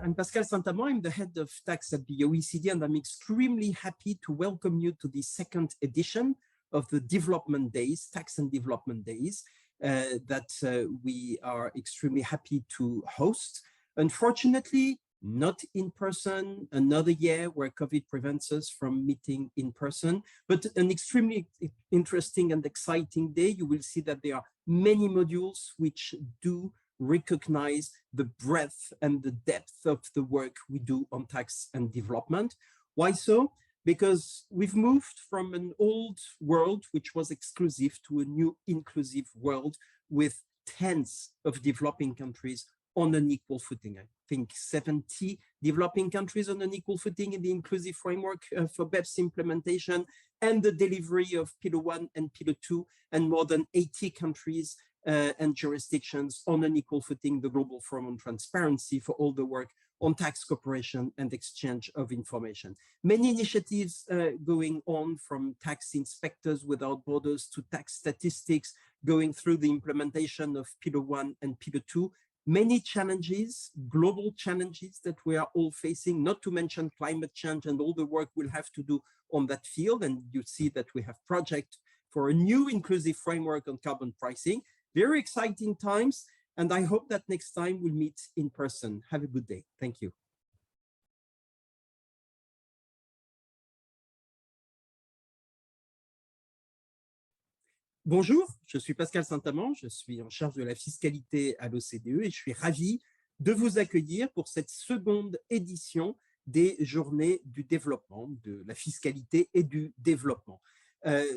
I'm Pascal Saint-Amand. I'm the head of tax at the OECD, and I'm extremely happy to welcome you to the second edition of the Development Days, Tax and Development Days, that we are extremely happy to host. Unfortunately, not in person, another year where COVID prevents us from meeting in person, but an extremely interesting and exciting day. You will see that there are many modules which do recognize the breadth and the depth of the work we do on tax and development. Why so? Because we've moved from an old world, which was exclusive, to a new inclusive world with tens of developing countries on an equal footing. I think 70 developing countries on an equal footing in the inclusive framework for BEPS implementation and the delivery of Pillar 1 and Pillar 2, and more than 80 countries and jurisdictions on an equal footing, the Global Forum on Transparency for all the work on tax cooperation and exchange of information. Many initiatives going on, from tax inspectors without borders to tax statistics, going through the implementation of Pillar 1 and Pillar 2. Many challenges, global challenges that we are all facing, not to mention climate change and all the work we'll have to do on that field. And you see that we have projects for a new inclusive framework on carbon pricing. Very exciting times, and I hope that next time we'll meet in person. Have a good day. Thank you. Bonjour, je suis Pascal Saint-Amand, je suis en charge de la fiscalité à l'OCDE et je suis ravi de vous accueillir pour cette seconde édition des Journées du développement, de la fiscalité et du développement.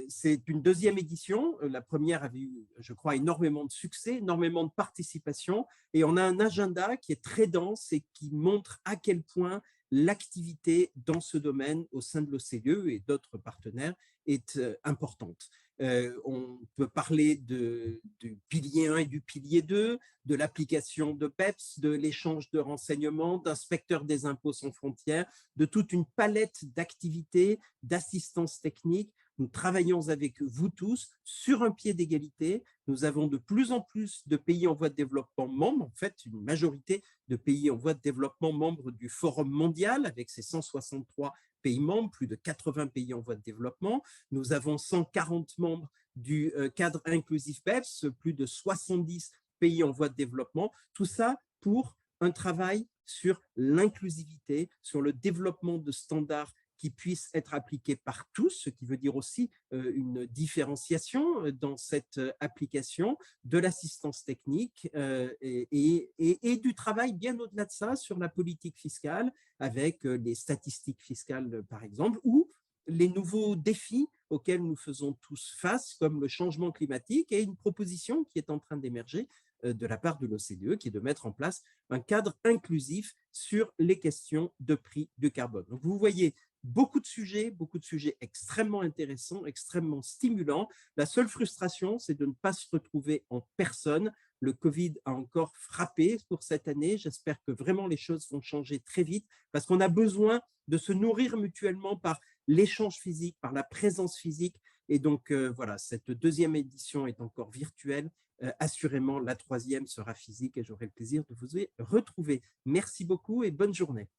C'est une deuxième édition. La première avait eu, je crois, énormément de succès, énormément de participation, et on a un agenda qui est très dense et qui montre à quel point l'activité dans ce domaine au sein de l'OCDE et d'autres partenaires est importante. On peut parler du pilier 1 et du pilier 2, de l'application de BEPS, de l'échange de renseignements, d'inspecteurs des impôts sans frontières, de toute une palette d'activités, d'assistance technique. Nous travaillons avec vous tous sur un pied d'égalité. Nous avons de plus en plus de pays en voie de développement membres, en fait une majorité de pays en voie de développement membres du Forum mondial avec ses 163 pays membres, plus de 80 pays en voie de développement. Nous avons 140 membres du cadre inclusif BEPS, plus de 70 pays en voie de développement. Tout ça pour un travail sur l'inclusivité, sur le développement de standards qui puissent être appliqués par tous, ce qui veut dire aussi une différenciation dans cette application, de l'assistance technique et du travail bien au-delà de ça sur la politique fiscale, avec les statistiques fiscales par exemple, ou les nouveaux défis auxquels nous faisons tous face, comme le changement climatique, et une proposition qui est en train d'émerger de la part de l'OCDE, qui est de mettre en place un cadre inclusif sur les questions de prix du carbone. Donc vous voyez, beaucoup de sujets extrêmement intéressants, extrêmement stimulants. La seule frustration, c'est de ne pas se retrouver en personne. Le Covid a encore frappé pour cette année. J'espère que vraiment les choses vont changer très vite, parce qu'on a besoin de se nourrir mutuellement par l'échange physique, par la présence physique. Et donc, voilà, cette deuxième édition est encore virtuelle. Assurément, la troisième sera physique et j'aurai le plaisir de vous y retrouver. Merci beaucoup et bonne journée.